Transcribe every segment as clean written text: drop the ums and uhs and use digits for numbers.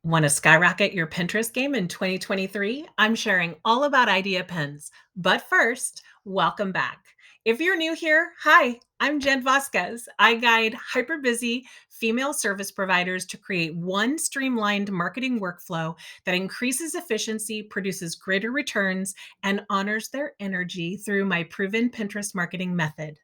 Want to skyrocket your Pinterest game in 2023? I'm sharing all about idea pins. But first, welcome back. If you're new here, hi, I'm Jen Vasquez. I guide hyper busy female service providers to create one streamlined marketing workflow that increases efficiency, produces greater returns, and honors their energy through my proven Pinterest marketing method.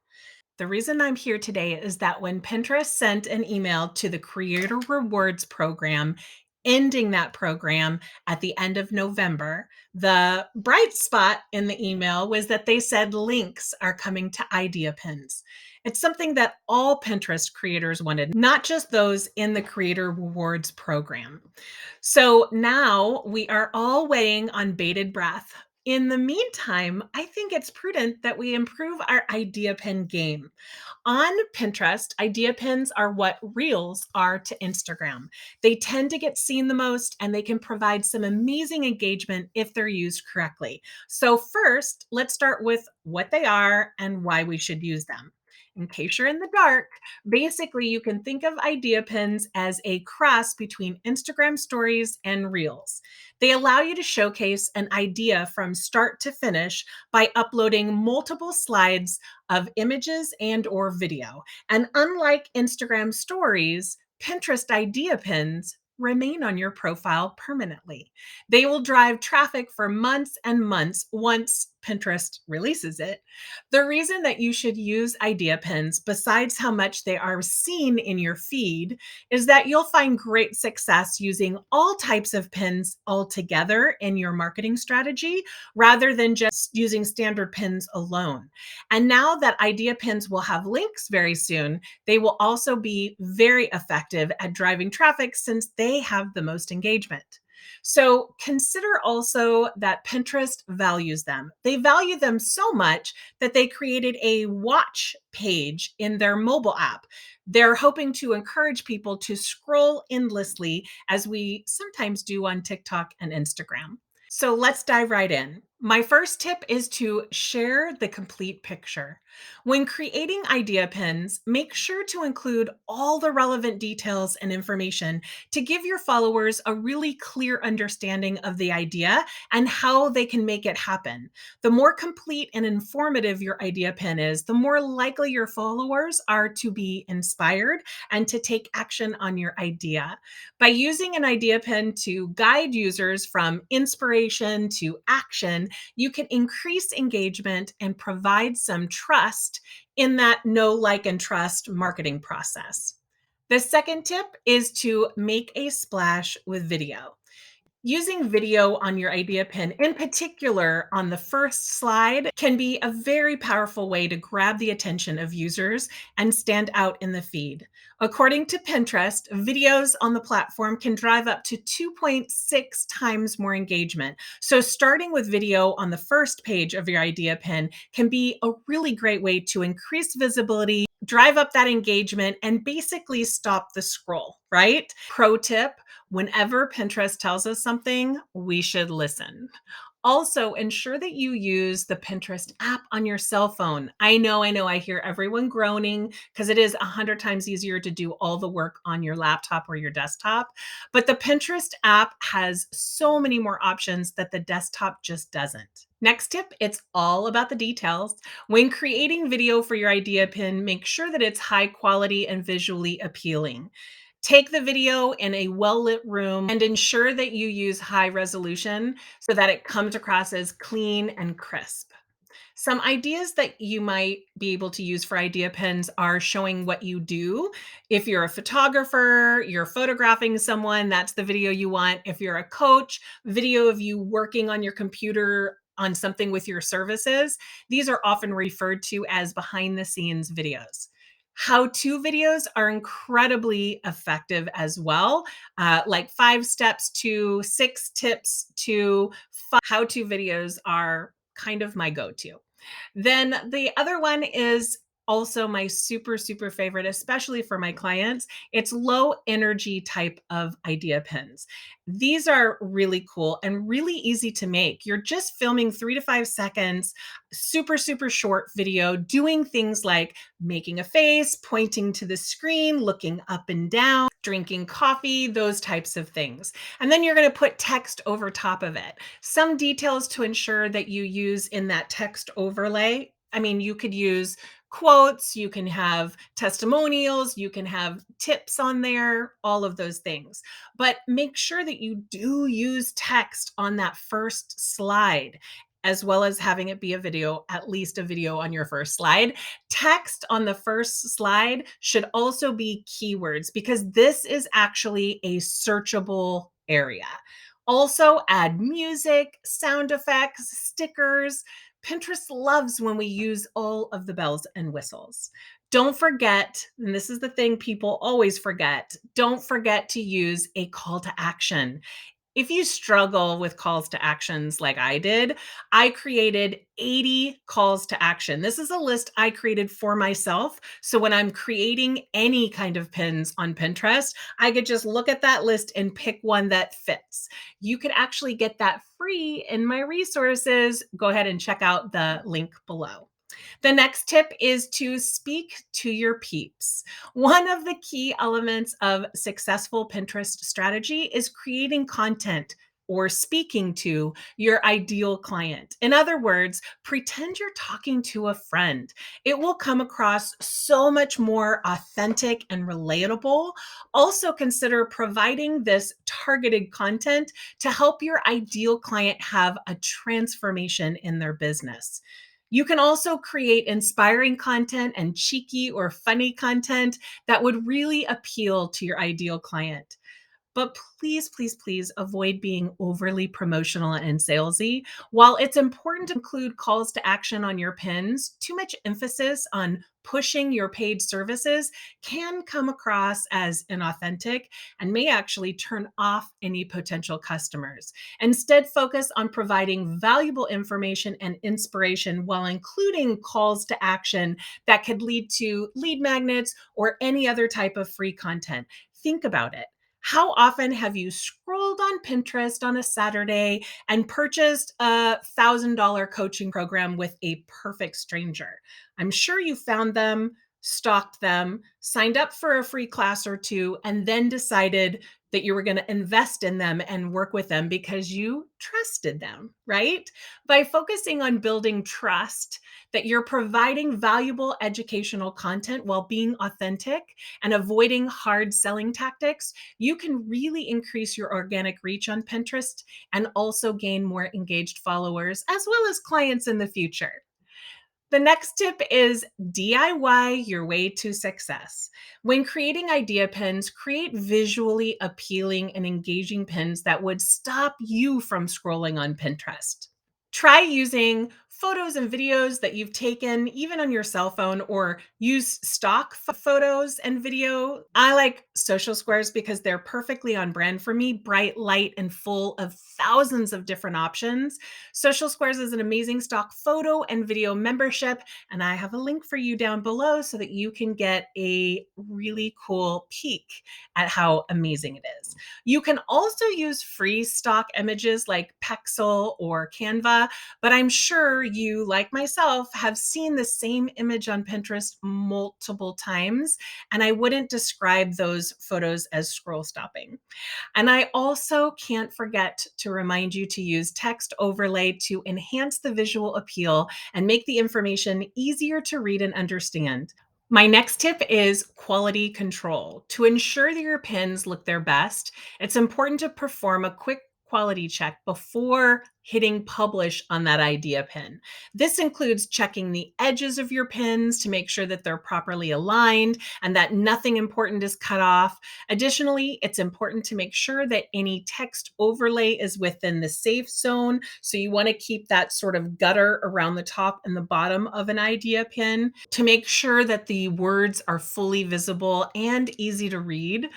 The reason I'm here today is that when Pinterest sent an email to the Creator Rewards program, ending that program at the end of November, the bright spot in the email was that they said links are coming to Idea Pins. It's something that all Pinterest creators wanted, not just those in the Creator Rewards program. So now we are all waiting on bated breath. In the meantime, I think it's prudent that we improve our idea pin game. On Pinterest, idea pins are what reels are to Instagram. They tend to get seen the most and they can provide some amazing engagement if they're used correctly. So, first, let's start with what they are and why we should use them. In case you're in the dark, basically you can think of idea pins as a cross between Instagram stories and reels. They allow you to showcase an idea from start to finish by uploading multiple slides of images and or video. And unlike Instagram stories, Pinterest idea pins remain on your profile permanently. They will drive traffic for months and months once Pinterest releases it. The reason that you should use idea pins, besides how much they are seen in your feed, is that you'll find great success using all types of pins all together in your marketing strategy rather than just using standard pins alone. And now that idea pins will have links very soon, they will also be very effective at driving traffic since they have the most engagement. So consider also that Pinterest values them. They value them so much that they created a watch page in their mobile app. They're hoping to encourage people to scroll endlessly as we sometimes do on TikTok and Instagram. So let's dive right in. My first tip is to share the complete picture. When creating idea pins, make sure to include all the relevant details and information to give your followers a really clear understanding of the idea and how they can make it happen. The more complete and informative your idea pin is, the more likely your followers are to be inspired and to take action on your idea. By using an idea pin to guide users from inspiration to action, you can increase engagement and provide some trust in that know, like, and trust marketing process. The second tip is to make a splash with video. Using video on your idea pin, in particular on the first slide, can be a very powerful way to grab the attention of users and stand out in the feed. According to Pinterest, videos on the platform can drive up to 2.6 times more engagement. So, starting with video on the first page of your idea pin can be a really great way to increase visibility, drive up that engagement, and basically stop the scroll, right? Pro tip: whenever Pinterest tells us something, we should listen. Also, ensure that you use the Pinterest app on your cell phone. I know, I hear everyone groaning because it is 100 times easier to do all the work on your laptop or your desktop. But the Pinterest app has so many more options that the desktop just doesn't. Next tip, it's all about the details. When creating video for your idea pin, make sure that it's high quality and visually appealing. Take the video in a well lit room and ensure that you use high resolution so that it comes across as clean and crisp. Some ideas that you might be able to use for idea pins are showing what you do. If you're a photographer, you're photographing someone, that's the video you want. If you're a coach, video of you working on your computer on something with your services. These are often referred to as behind the scenes videos. How to videos are incredibly effective as well, like 5 steps to 6 tips to how to videos are kind of my go to. Then the other one is also my super, super favorite, especially for my clients. It's low energy type of idea pins. These are really cool and really easy to make. You're just filming 3 to 5 seconds, super, super short video, doing things like making a face, pointing to the screen, looking up and down, drinking coffee, those types of things. And then you're going to put text over top of it. Some details to ensure that you use in that text overlay. I mean, you could use quotes, you can have testimonials, you can have tips on there, all of those things. But make sure that you do use text on that first slide, as well as having it be a video, at least a video on your first slide. Text on the first slide should also be keywords because this is actually a searchable area. Also, add music, sound effects, stickers. Pinterest loves when we use all of the bells and whistles. Don't forget, and this is the thing people always forget, don't forget to use a call to action. If you struggle with calls to actions like I did, I created 80 calls to action. This is a list I created for myself. So when I'm creating any kind of pins on Pinterest, I could just look at that list and pick one that fits. You could actually get that free in my resources. Go ahead and check out the link below. The next tip is to speak to your peeps. One of the key elements of successful Pinterest strategy is creating content or speaking to your ideal client. In other words, pretend you're talking to a friend. It will come across so much more authentic and relatable. Also, consider providing this targeted content to help your ideal client have a transformation in their business. You can also create inspiring content and cheeky or funny content that would really appeal to your ideal client. But please, please, please avoid being overly promotional and salesy. While it's important to include calls to action on your pins, too much emphasis on pushing your paid services can come across as inauthentic and may actually turn off any potential customers. Instead, focus on providing valuable information and inspiration while including calls to action that could lead to lead magnets or any other type of free content. Think about it. How often have you scrolled on Pinterest on a Saturday and purchased $1,000 coaching program with a perfect stranger? I'm sure you found them, stalked them, signed up for a free class or two, and then decided that you were going to invest in them and work with them because you trusted them, right? By focusing on building trust, that you're providing valuable educational content while being authentic and avoiding hard selling tactics, you can really increase your organic reach on Pinterest and also gain more engaged followers as well as clients in the future. The next tip is DIY your way to success. When creating idea pins, create visually appealing and engaging pins that would stop you from scrolling on Pinterest. Try using photos and videos that you've taken even on your cell phone or use stock photos and video. I like social squares because they're perfectly on brand for me, bright, light, and full of thousands of different options. Social Squares is an amazing stock photo and video membership, and I have a link for you down below so that you can get a really cool peek at how amazing it is. You can also use free stock images like Pexel or Canva, but I'm sure you, like myself, have seen the same image on Pinterest multiple times, and I wouldn't describe those photos as scroll stopping. And I also can't forget to remind you to use text overlay to enhance the visual appeal and make the information easier to read and understand. My next tip is quality control. To ensure that your pins look their best, it's important to perform a quick quality check before hitting publish on that idea pin. This includes checking the edges of your pins to make sure that they're properly aligned and that nothing important is cut off. Additionally, it's important to make sure that any text overlay is within the safe zone. So you want to keep that sort of gutter around the top and the bottom of an idea pin to make sure that the words are fully visible and easy to read.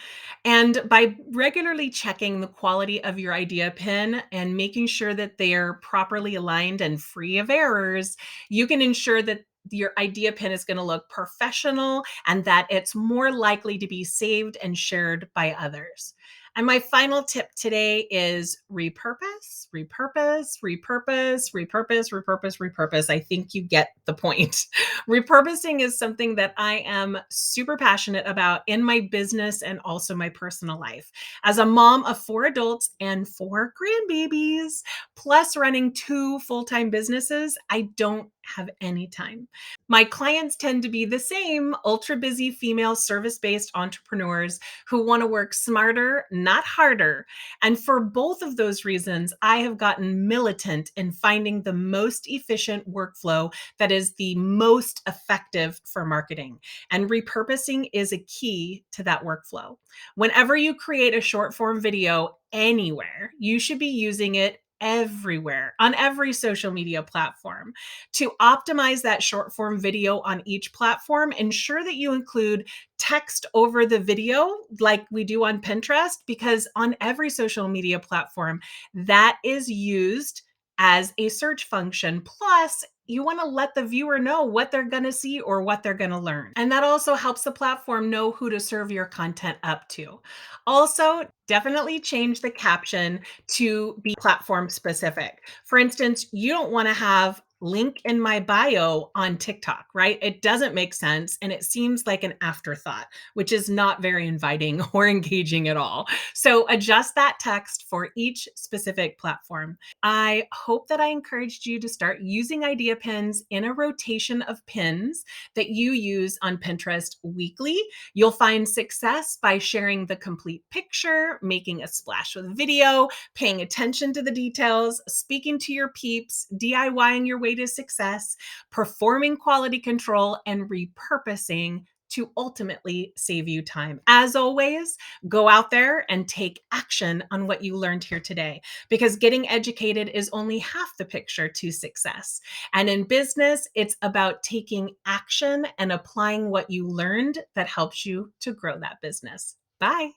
And by regularly checking the quality of your idea pin and making sure that they are properly aligned and free of errors, you can ensure that your idea pin is going to look professional and that it's more likely to be saved and shared by others. And my final tip today is repurpose, repurpose, repurpose, repurpose, repurpose, repurpose. I think you get the point. Repurposing is something that I am super passionate about in my business and also my personal life. As a mom of 4 adults and 4 grandbabies, plus running 2 full-time businesses, I don't have any time. My clients tend to be the same ultra busy female service based entrepreneurs who want to work smarter, not harder. And for both of those reasons, I have gotten militant in finding the most efficient workflow that is the most effective for marketing. And repurposing is a key to that workflow. Whenever you create a short form video anywhere, you should be using it everywhere on every social media platform. To optimize that short form video on each platform, ensure that you include text over the video like we do on Pinterest, because on every social media platform, that is used as a search function. Plus, you want to let the viewer know what they're going to see or what they're going to learn. And that also helps the platform know who to serve your content up to. Also, definitely change the caption to be platform specific. For instance, you don't want to have link in my bio on TikTok, right? It doesn't make sense and it seems like an afterthought, which is not very inviting or engaging at all. So adjust that text for each specific platform. I hope that I encouraged you to start using idea pins in a rotation of pins that you use on Pinterest weekly. You'll find success by sharing the complete picture, making a splash with video, paying attention to the details, speaking to your peeps, DIYing your way to success, performing quality control, and repurposing to ultimately save you time. As always, go out there and take action on what you learned here today, because getting educated is only half the picture to success. And in business, it's about taking action and applying what you learned that helps you to grow that business. Bye.